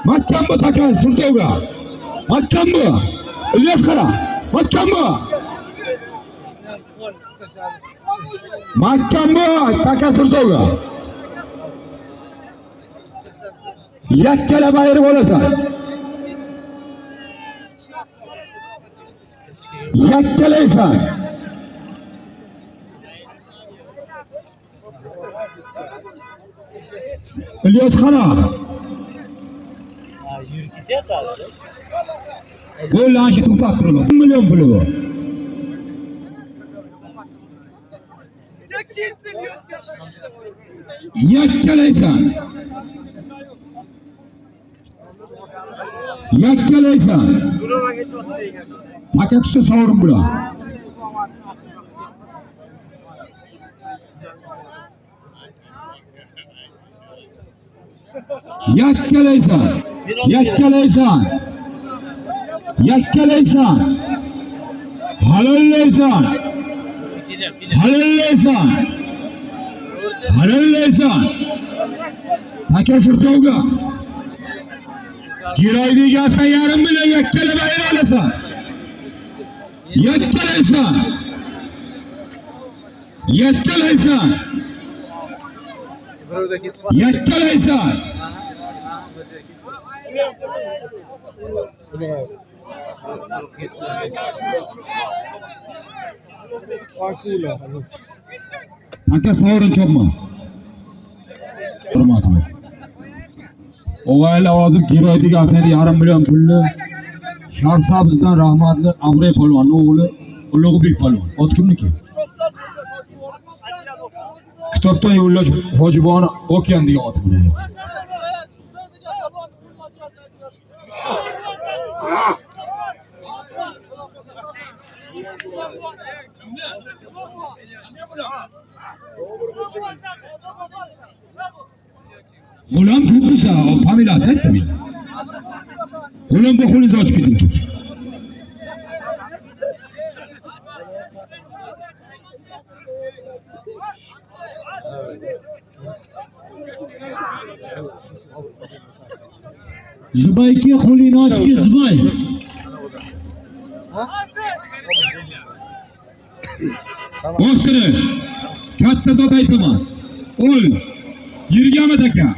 Mahkam bu taka Sultovga. Mahkam bu. İlyas Kara. Mahkam bu. Mahkam bu taka Sultovga. Yakkala bayır bo'lasan. Yakkalaysan. İlyas Kara. Bu lanşı tutak durulu. 1 milyon pulu bu. Yakkalaysan. Yakkalaysan. Paket üstü savurun bula. Yakkalaysan. Yakkalaysan. Yakkalaysan. Halallaysan. Halallaysan. Halallaysan. Paket Sultovga. Giroyda egasan 1,5 milyon yakkala bayir olasan. Yakkalaysan. Yakkalaysan. Yakkalaysan. Aka savurun chopma. Hurmatli. O'g'ayli ovozim giroyda egasan 1,5 milyon pulni Sharsabzdan rahmatli Amray polvonning o'g'li Ulug'bek polvon. Ot kimniki? Kitobdan yo'llash Hojiboni Okean degan ot bilan. G'ulom kimdisa, familiyasini aytdim. G'ulom bu qo'lingizni ochib keting. Zubayga qo'lingni ochib Zubay. Boshqari katta zot aytaman. O'l Yurgamat aka.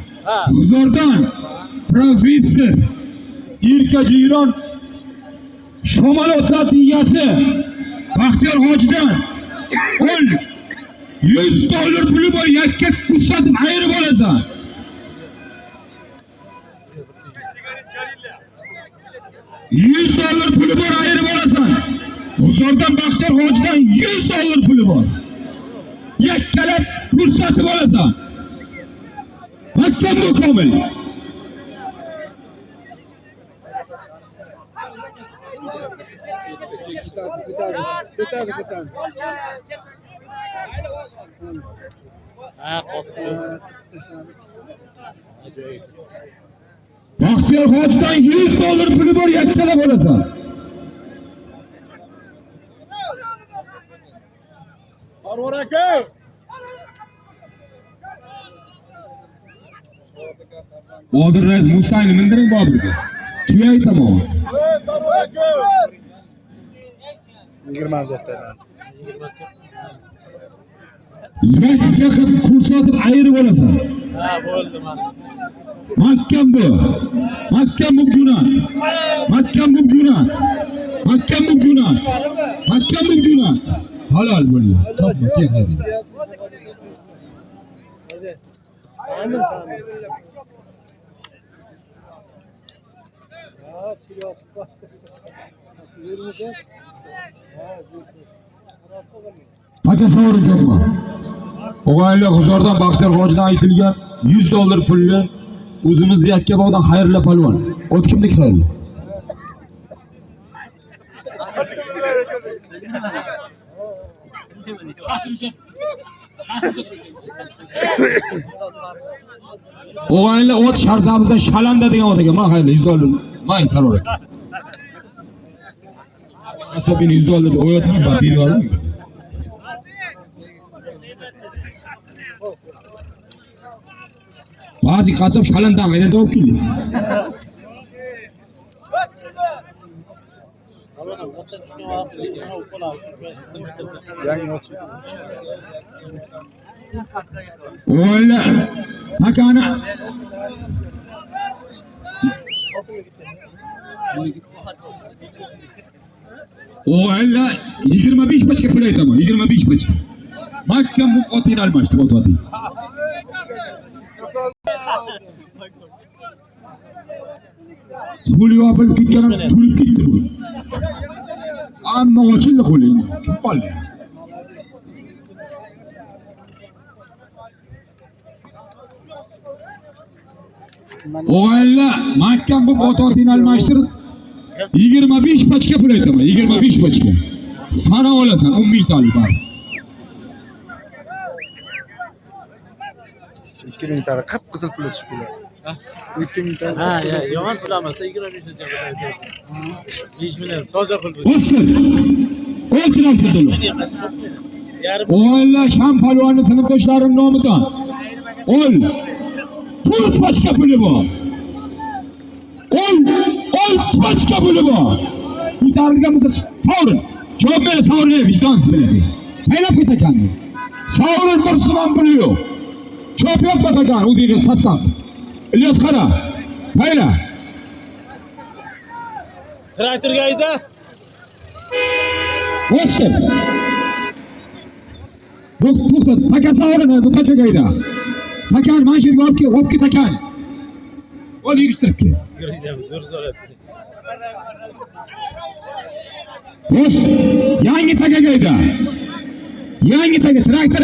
G'uzordan professor Erkajiyron Shomol otlar egasi Baxtiyor Hojidan o'l 100 dollar puli bor yakka ko'rsatib ayirib olasan. $100 puli bor ayirib olasan. G'uzordan Baxtiyor Hojidan 100 dollar puli bor. Yakkalab ko'rsatib olasan. Mahkam mukomil. Baxtiyor Hojidan 100 dollar puli bor yakkalab olasan. Arvar aka. Odir rais Mustangni mindiring Boburga. Tuya aytaman. Arvar aka. 20 zotdan. Yakka qilib ko'rsatib ayirib olasan. Ha, bo'ldi mana. Mahkam bu. Mahkam mubjuna. Mahkam mubjuna. Mahkam mubjuna. Mahkam mubjuna. Halol bo'ldi. Chopma, kel hadi. Paka savurun chopma. O'g'ayli G'uzordan Baxtiyor Hojidan aytilgan 100 dollar pulni o'zimizni Yakkabog'dan Xayrilla polvon. Ot kimniki Xayrilla? O'g'ayli ot Sharsabzdan Shalanda degan ot ekan. Men Xayrilla 100 dollar. Men Sarvar aka. Asobini 100 dollar o'yotmi? Berib yubordim. Ba'zi qasab Shalandan qaydan topib keldingiz? Yangi ochib. O'g'illar takani o'g'illar 25 pachka pul aytaman, 25 pachka. Mahkam bu otini almashdi, otini. Qo'li yopilib ketgan, to'lib ketdi bu. Ammo ochildi qo'li. Kim qoldi? O'g'illar mahkam bu otini almashtirib 25 pachka pul aytaman, 25 pachka. Sana olasan 10 ming talik bars. 2000 tane qip-qizil pul chiqib keladi. 2000 tane. Ha, ya, yomon pul olmasa 25 million. 5 million toza pul. O'stir. O'ltirib turdilar. Yarim O'g'illar Sham palvonni sinfdoshlarim nomidan. Ol. Pul pachka puli bor. Ol pachka puli bor. Ko'tarilgan bo'lsa sovrin. Javob ber sovrin, vijdonsiz biladi. Qaylab ketakan. Sovrin bir so'm puli yo'q. Javob yo'q ketakan, o'zingiz sassam. İlyas qara. Qayla. traktorga ayda. O'stir. To'xta, taka sovrin, bu takaga ayda. Takan mana shu yerga olib ket takan. Ol yig'ishtirib kel. Yurayapmiz, zo'r so'rayapti. Xo'sh, yangi takaga ayda. Yangi taka traktor,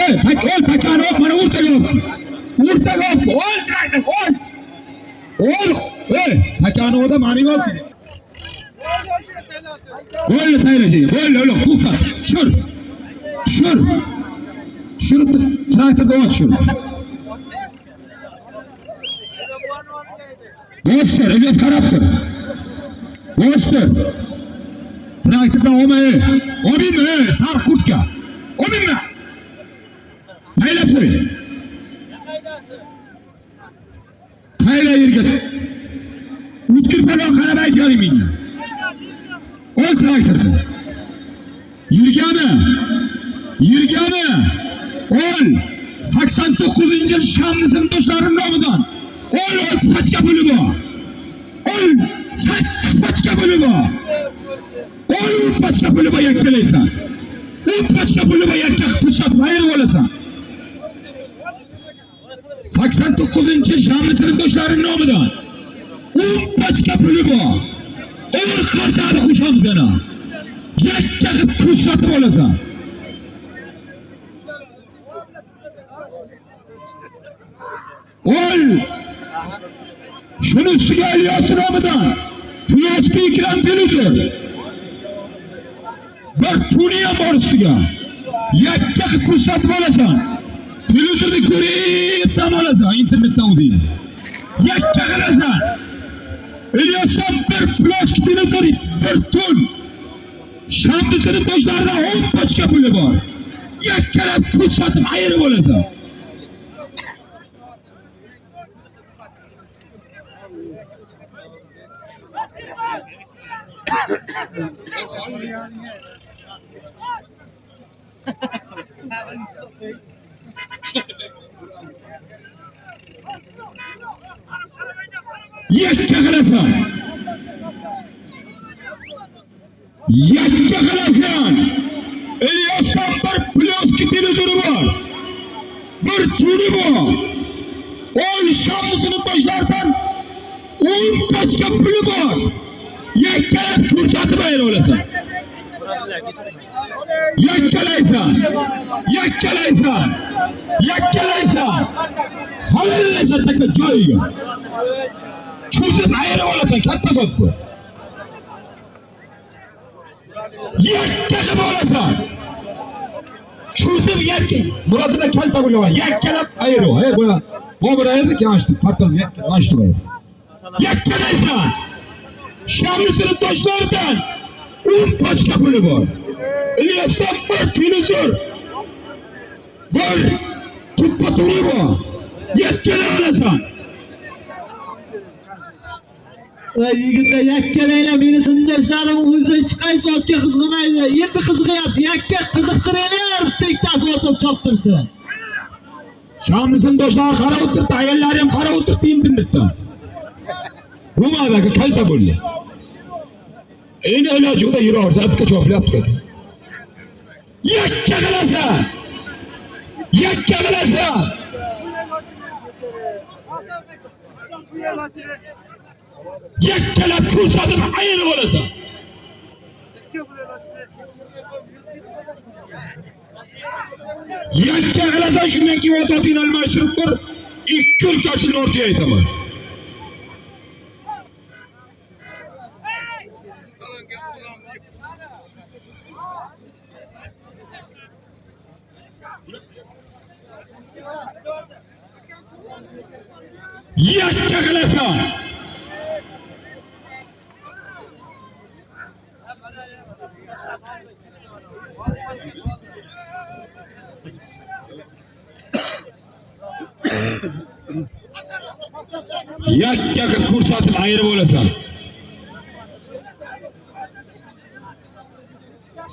ol takani olib mana o'rtaga olib kel. O'rtaga olib kel. Ol traktor, ol. Ol, takani olib mana olib kel. Bo'ldi tayyorlashi. Bo'ldi, to'xta. Tushir. Tushirib traktorga o't tushir. O'stir, İlyas qarab tur. O'stir. Traktordan olmaymi, sariq kurtka. Olmaymi? Qaylab qo'y. Qayla yerga. O'tkir palon qarab aytgaring menga. Ol traktorni. Yurgani. Ol. 89-yil Shamni sinfdoshlarim nomidan. Ol pachka puli bor. Ol 8 pachka puli bor. Ol pachka puli bor yakkalaysan. Ol pachka puli bor yakka ko'rsatib ayirib olasan. 89-yil Shamni sinfdoshlarim nomidan. Ol pachka puli bor. Ol qarzani qo'shamizdan. Yakka qilib ko'rsatib olasan. Ol. Şunu üstüge İlyas nomidan. Plyosky ekran televizor. Bir puli ham bor ustiga. Yakka qilib ko'rsatib olasan. Televizorni ko'rib ham olasan, internetdan o'zing. Yakka qilasan. İlyasdan bir Plyosky televizor, bir ton. Shamni sinfdoshlaridan 10 pachka puli bor. Yakkalab ko'rsatib ayirib olasan. Yakka qilasan. İlyasdan bir Plyosky televizori bor. Bir tuni bor. Ol Shamni sinfdoshlaridan 10 pachka puli bor. Yakkalab ko'rsatib ayirib olasan. Yakkalaysan. Halalaysan taka joyiga. Cho'zib ayirib olasan, katta zot bu. Yakka qilib olasan. Cho'zib yakka. Murodina kalta bo'laman. Yakkalab ayirib. Buni Bobur ayirdik, yashdi. Partal yashdi. Yakkalaysan. Shamni sinfdoshlaridan 10 pachka puli bor. İlyasdan bir televizor. Bir tuppa turi bor. Yakkala olasan. Yigitlar yakkalanglar meni sinfdoshlarim o'zi hech qaysi otga qiziqmaydi. Endi qiziqyapti. Yakka qiziqtiringlar, bittasi otib choptirsin. Şamlısın doşlar kara oturttu, ayollar ham kara oturttu internette. Ruma'daki kalta bo'ldi. Endi iloji yo'qda yuraversa, atga choplayapti. Yakka qilasa! Yakka qilasa! Yakkalab ko'rsatib ayirib olasan. Yakka qilasa shundan keyin ototingni almashtirib tur, ikki o'lkachini o'rtaga aytaman. Yakka qilasan. Yakka qilib ko'rsatib ayirib olasan.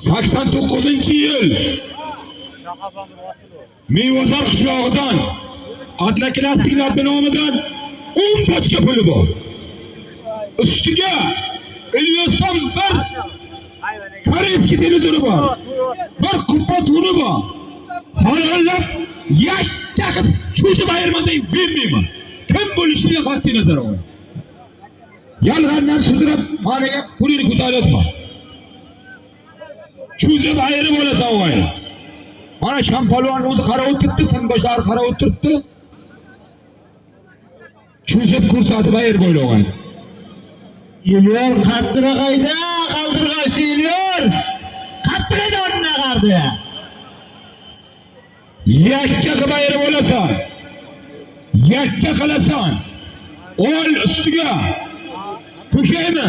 89-yil Mevazor qishlog'idan Adlakilastiklar nomidan 10 pochka puli bor. Ustiga Ilyosdan bir koreyskiy televizori bor. Bir qimmat uni bor. Halollab yakka qilib cho'zib ayirmasang bermayman. Kim bo'lishiga qat'iy nazar qo'y. Yalg'onlar sudrab, managa pulini ko'taryapma. Cho'zib ayirib olasan o'g'ay. Mana Shampolvon o'zi qara o'tiribdi, sinfdoshlar qara o'tiribdi. Cho'zib ko'rsatib ayirib o'g'ay. Ilyor qattira qayda, qaldirg'achdi Ilyor. Qattira o'rniga qardi. Yakka qilib ayirib olasan. Yakka qilasan. Ol ustiga. Ko'shaymi?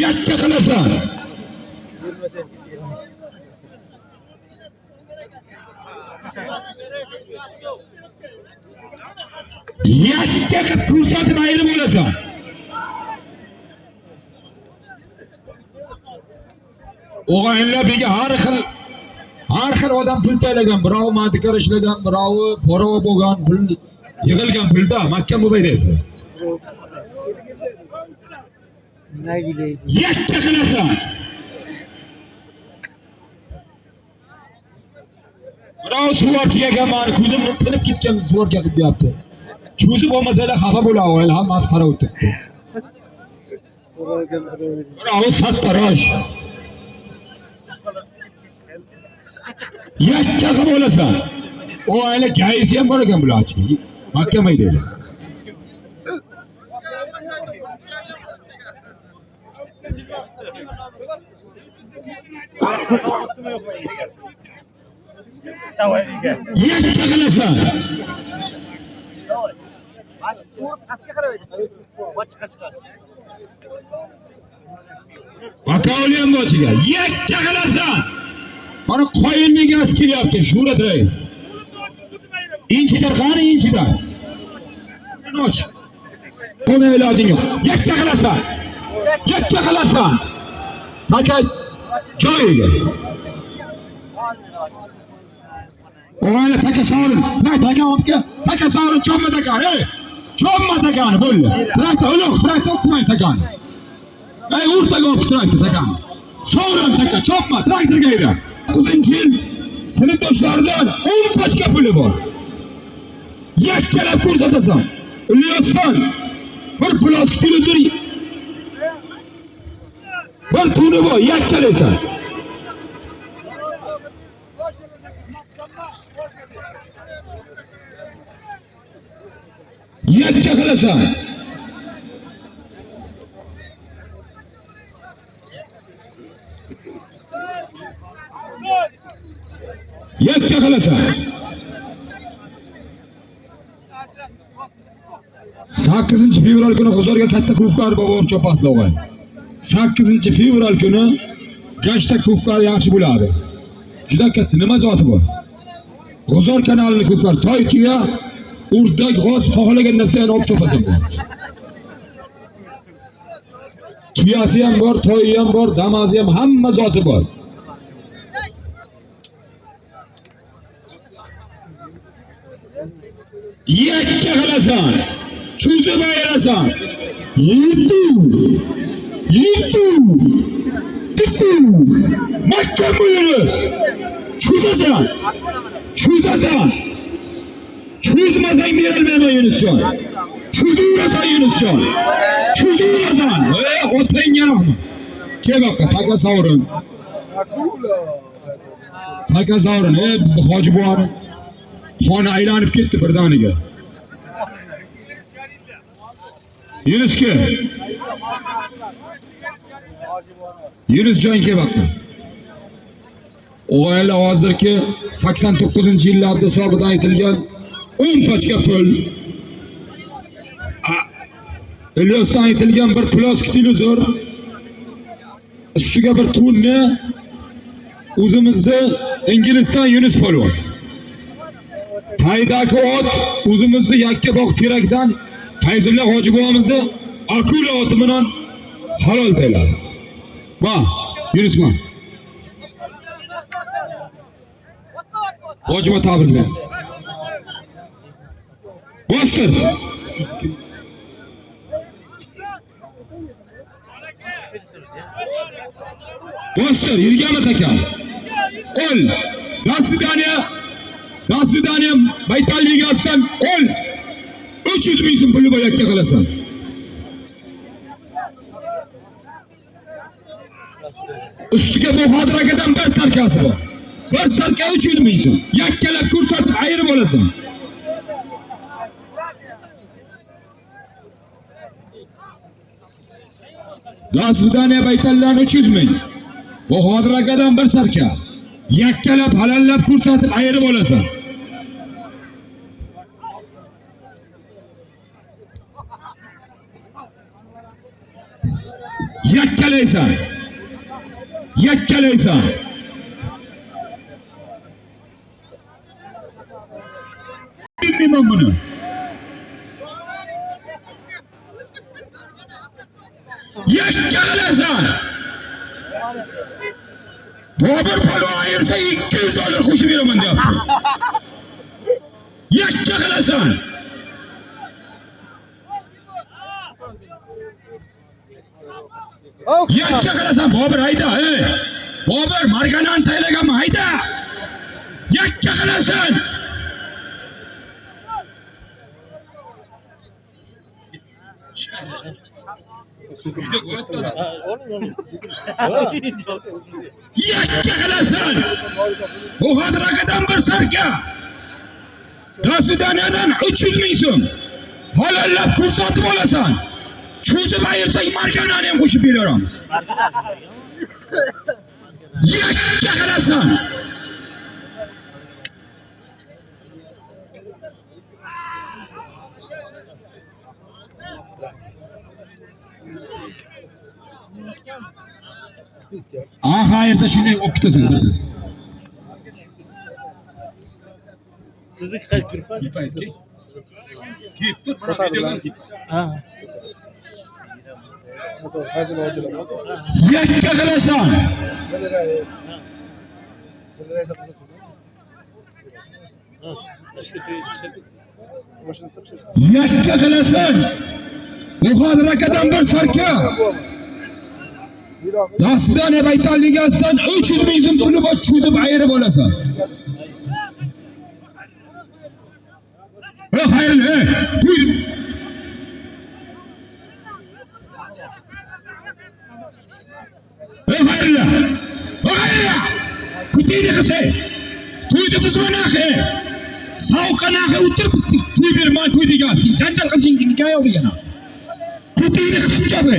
Yakka qilasan. Yakka qilib ko'rsatib ayirib olasan. O'g'aylar bega har xil odam pul taylagan, birov madikar ishlagan, birov porova bo'lgan, pul yig'ilgan pulda mahkam bo'lmaydingizlar. Yakka qilasan. Birov suvarchiga kelmani, ko'zimni tinib ketgan suvarga qilib deyapti. Cho'zib olmasalar xafa bo'ladi, hammasi qara o'tibdi. Birov sartarosh. Yakka qilib olasan. O aile gayesi ham bor ekan bularchi. Mahkama deydi. Yakka qilasan. Vakoli ham bochiga. Yakka qilasan. Mana qoyilning gaz kelyapti, Shuhrat rais. Inchidar qani inchidar. Noch. Buni ilojing yo'q. Yakka qilasan. Yakka qilasan. Taka joyiga. O'g'aylar taka sorin. Taka olibga. Taka sorin chopma takani. Chopma takani bo'ldi. Traktor uloq, traktor o'tmay takani. O'rtaga olib traktor takani. Sorin taka chopma, traktorga edi. 9-yil sinfdoshlaridan 10 pochka puli bor. Yakkalab ko'rsatasan. Ilyosdan bir plastik televizor, bir tuni bor, yakkalaysan. Yakka qilasan. Yakka qilasan. 8-fevral kuni G'uzorga katta ko'pkar bobor chopaslar o'g'ay. 8-fevral kuni Gashta ko'pkar yaxshi bo'ladi. Juda katta nima zoti bor. G'uzor kanalining ko'pkar toy tuya Urdak, g'oz, xohlagan narsani olib chopasan bor. Tuyasi ham bor, toyi ham bor, damazi ham, hamma zoti bor. Yakka qilasan, cho'zib ayirasan. Yetdi. Bitti. Mahkam bo'lamiz. Cho'zasan. Cho'zmasang berolmayman Yunusjon. Cho'zaverasan Yunusjon. Cho'zaverasan. Otangga rahmat. Kel boqqa, taka sovrin. Taka sovrin, bizni hoji buvani xona aylanib ketdi birdaniga. Yunusga. Yunusjon kel boqqa. O'g'aylar hozirki 89-yillarda hisobidan aytilgan 10 pachka pul. Ilyosdan aytilgan bir plastik televizor. Ustiga bir tunni o'zimizda Inglizdan Yunus polvon. Taydagi ot o'zimizda Yakkabog' terakdan Fayzulla hoji buvamizda akula oti bilan halol tayladi. Va Yunus ma. Hojiga tabriklaymiz. Boshqir. Boshqir, yurganmi taka? Ol. Nasridaniya Baytal ligasidan ol. 300 ming so'm puli bo'yakka qilasan. Ustiga bu xotirakadan bir sarkasi bor. Bir sarka 300 ming so'm. Yakkalab ko'rsatib ayirib olasan. Nasridaniya Baytaldan 300 ming. Bu xotirakadan bir sarka. Yakkalab halallab ko'rsatib ayirib olasan. Yakkalaysan. Bilmem bunu. Yakkalaysan. Bobur polvon ayirsa 200 dollar qo'shib beraman deyapti. Yakkalaysan. Yakka qilasan Bobur hayda, Bobur marganan taylaganmi hayda. Yakka qilasan. Yakka qilasan. Bu xotirakadan bir sarka. Nasridaniyadan 300 ming so'm. Halallab ko'rsatib olasan. Cho'zib ayirsak marganani ham qo'shib beramiz. Yakka qilasan. Aha, ayirsa shunday olib ketasan. Sizni qaysi turibman? Kiyib tur, mana videodan kiyib. Yakka qilasan. Yakka qilasan. Bu xotirakadan bir sarka. Nasridaniya Baytal ligasidan 300 ming so'm puli bor, cho'zib ayirib olasan. Xayrli, buyur. Xayrli. Kutiyni qilsa. To'yda biz manaqa. Savqanaqa o'tirib to'y berman, to'y degansiz. Janjal qilishing hikoya bo'lgan. Kutiyni qilsa gapi.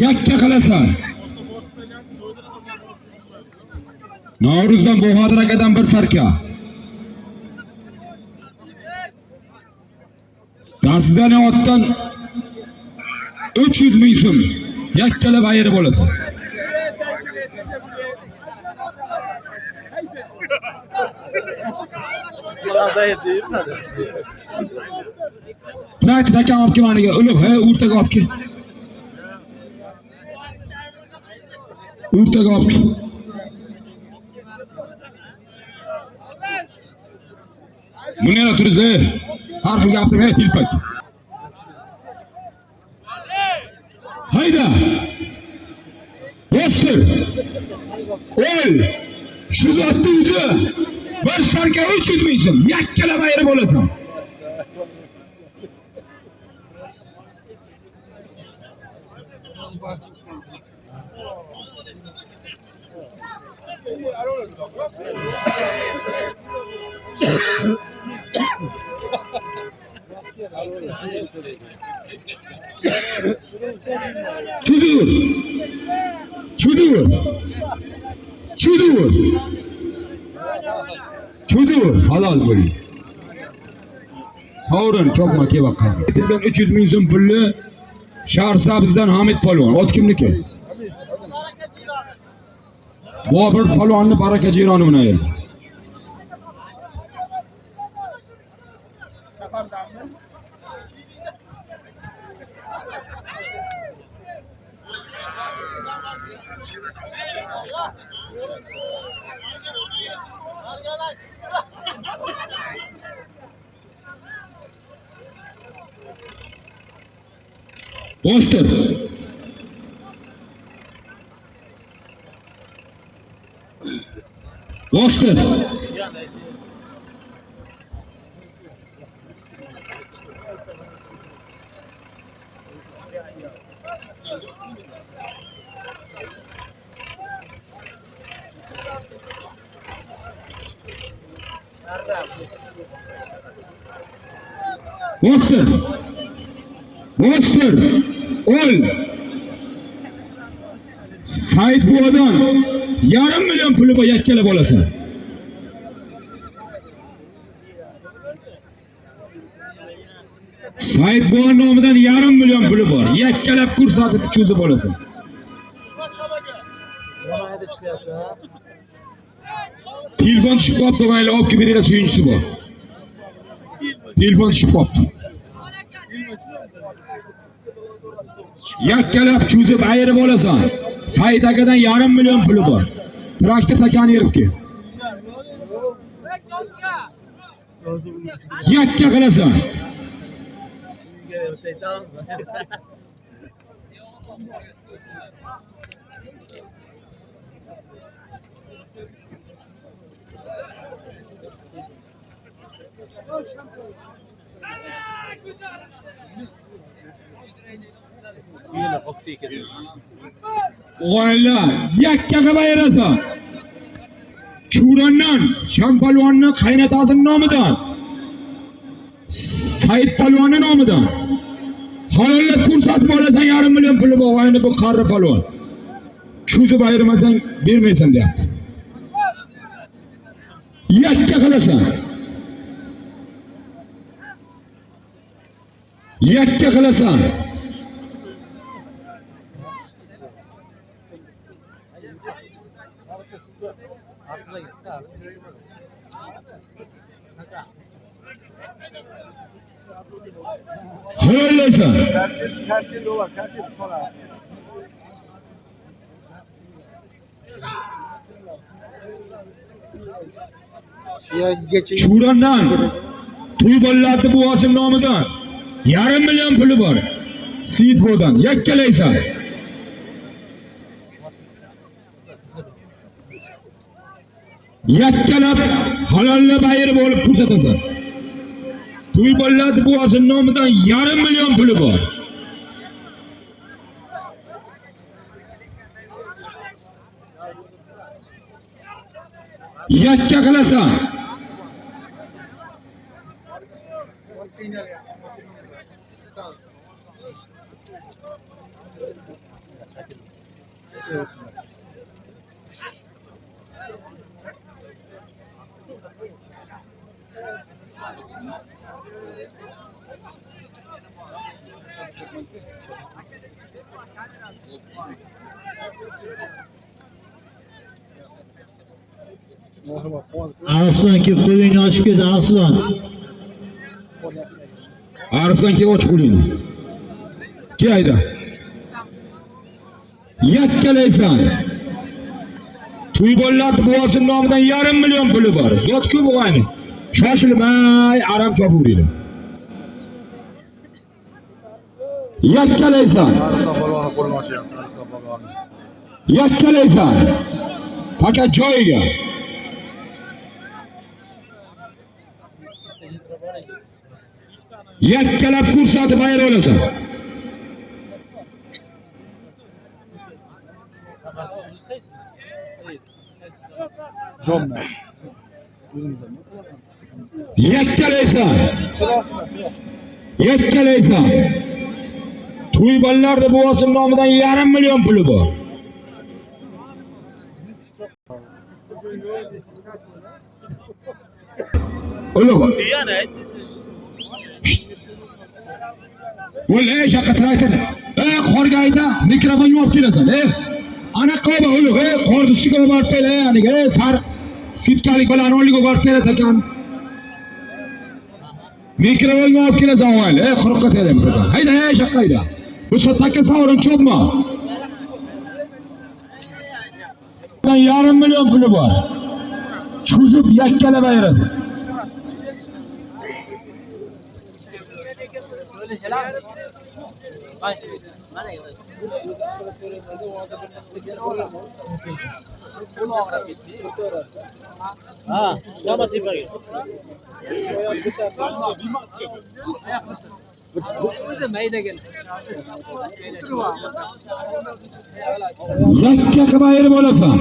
Yakka qilasan. Novruzdan bu xotirakadan bir sarka. Nasridaniya otdan 300 ming so'm. Yakkala bayri bo'lasan. Ismalada edi yurmadi. Praktik akam olib kelmaniga, ulug' o'rtaga olib kel. O'rtaga olib kel. Buni yana turizlar. Har xil gapirmay tilpak. Hayda. Dostlar. Ol. Shu zotning o'zi bir sarka 300 ming so'm. Yakkala bayri bo'lasan. Çudur. Çudur. Çudur. Çudur. Halal böyle. Savurun çok makiye bakalım. Getirden 300 ming so'm pulli Shahrsabzdan Hamid Polvon. Ot kimniki? Bobur Polvonni baraka jironi bilan ayirdi. Dostlar. Dostlar. Dostlar. Dostlar. Ol. Said Buvadan yarım milyon puli bor yakkala bo'lasan. Said Buva nomidan yarım milyon puli bor. Yakkalab ko'rsatib cho'zib bo'lasan. Nima deyishyapti? Telefon tushib qolibdi, o'g'aylar olib kelib beringlar, suyunchisi bor. Telefon tushib qolibdi. Yakkalab cho'zib ayirib olasan. Said akadan yarım milyon puli bor. Traktor takani yirib kel. Yakka qilasan. Yine optik ediyor. O'g'aylar, yakka qilib ayirasan. Churandan Shampalvonni qaynotasining nomidan, Said Palvonning nomidan halollab ko'rsatib olasan, yarım milyon puli bor. O'g'ayni bu qarri palvon. Cho'zib ayirmasang bermaysan deyapti. Yakka qilasan. Yakka qilasan. Halollaysan. Tercih dolar, tercih sonra. Churandan to'y bolalarni buvosim nomidan yarım milyon puli bor. Siyitbodan yakkalaysan. Yakkalab halollab ayirib olib ko'rsatasan. To'y bolalarni buvosim nomidan yarım milyon puli bor. Yakka qilasan. Arslan ki qo'yingni ochib ket, Arslan. Arslan ki och qo'lingni. Ki ayda. Yakkalaysan. To'ybollar buvasi nomidan 1,5 million puli bor. Zot ko'p o'g'ayni. Shoshilmay aram chopuringlar. Yakkalaysan. Arslon polvonni qo'lini ochyapti. Arslon polvonni. Yakkalaysan. Fakat joyiga. Yakkalab ko'rsatib ayir olasan. Jomma. Yakkalaysan. Yakkalaysan. To'ybollarda buvasi nomidan 1,5 million puli bor. Ulug'. Ol ey shaqatraytir. Qorga ayta, mikrofonni olib kelasan. Ana qoba ulug', qorni ustiga borib kela, aniga sar skitkalik bilan onliga borib kela ekan. Mikrofonni olib kelasan o'g'il. Quruqqa telaymiz ekan. Hayda, shaqqa hayda. Bu sotakka sovrin cho'pma. 1,5 million puli bor. Cho'zib yakkalab ayirasan. Ha, selamat tinggal. Yakka qilib ayirib olasan.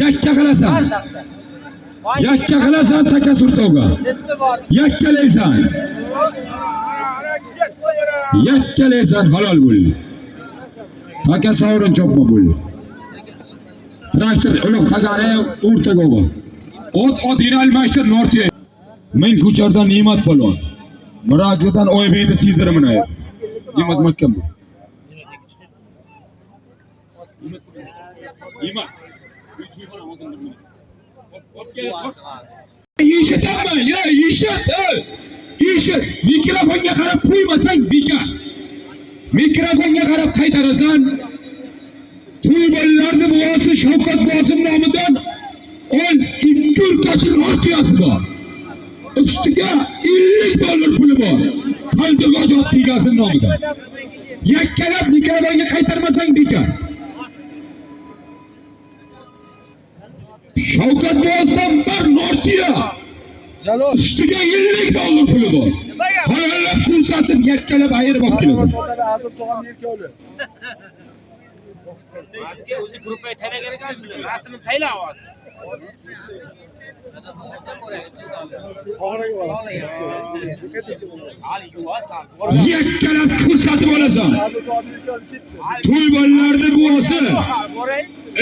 Yakka qilasan. Yakka qilasan takasurtovga. Yakkalaysan. Yakkalaysan halol bo'ldi. Taka sovrin chopma bo'ldi. Traktor ulug' tagare o'rtaga bor. Ot almashtir Nortiya. Men ko'chardan Ne'mat polvon. Muragidan Oybekni sizdirmini. Ne'mat mahkam bu. Ne'mat. Yeshitami? Ya yeshit. Yeshit. Mikrofonga qarab qo'ymasang bekor. Mikrofonga qarab qaytarasan. To'ybollarni buvasi Shavkat Bosim nomidan 2 urkachil ortiyasi bor. Ustiga $50 puli bor. Qaldirg'och tegasi nomidan. Yakkalab mikrofonga qaytarmasang bekor. Shavkat Bosimdan bir Nortiya. Jalol. Ustiga $50 puli bor. Halollab ko'rsatib yakkalab ayirib olib kelasan. Azim tog'am yerkovli. Azga o'zi gruppaga taylagan ekan, rasmini tayla hozir. Yakkalab ko'rsatib olasan. Azim tog'am yerkovli ketdi. To'ybollarni buvasi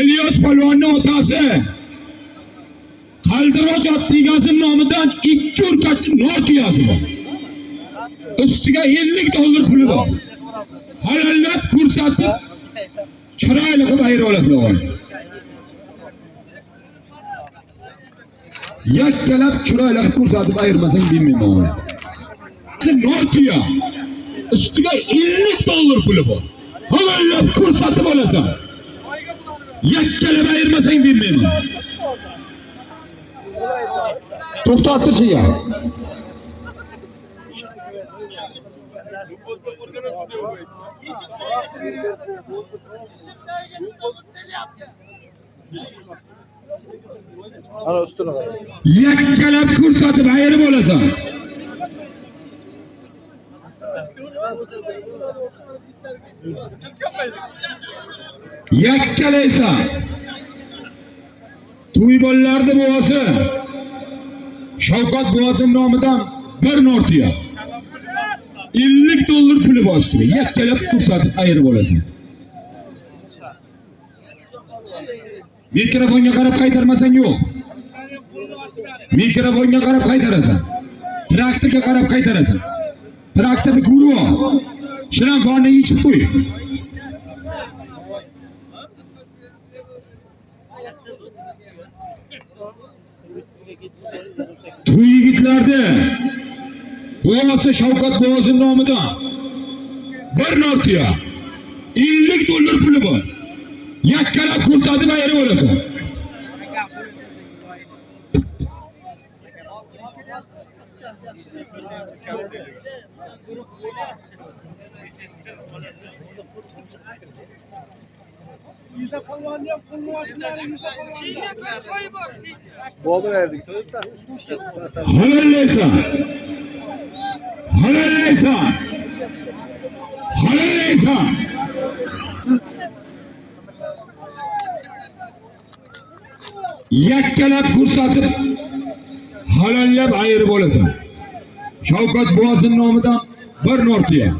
Ilyos polvonning otasi Qaldirg'och tegasi nomidan 2 urkach Nortiyasi bor. Ustiga $50 puli bor. Halollab ko'rsatib chiroyli qilib ayirib olasan o'g'il. Yakkalab chiroyli qilib ko'rsatib ayirmasang bilmayman o'g'il. Nortiya. Ustiga $50 puli bor. Halollab ko'rsatib olasan. Yakkalab ayirmasang bilmayman. To'xtattir shiya. Ana ustuna qara. Yakkalab ko'rsatib ayirib olasan. Yakkalaysan. To'ybollarni buvasi Shavkat Bosim nomidan 1 Nortiya. $50 puli bosdi. Yakkalab ko'rsatib ayirib olasan. Mikrofonga qarab qaytarmasang yo'q. Mikrofonga qarab qaytarasan. Traktorga qarab qaytarasan. Traktorni ko'rib ol. Shlanforni yechib qo'y. To'y yigitlarda Boğazı Shavkat Boğaz'ın nomidan bir nortiya $50 puli bor. Yakkalab ko'rsatib ayirib olasan. Bobur erdik. Halallaysan. Halallaysan. Halallaysan. Yakkalab ko'rsatib halallab ayirib olasan. Shavkat Boğaz'ın nomidan bir nortiya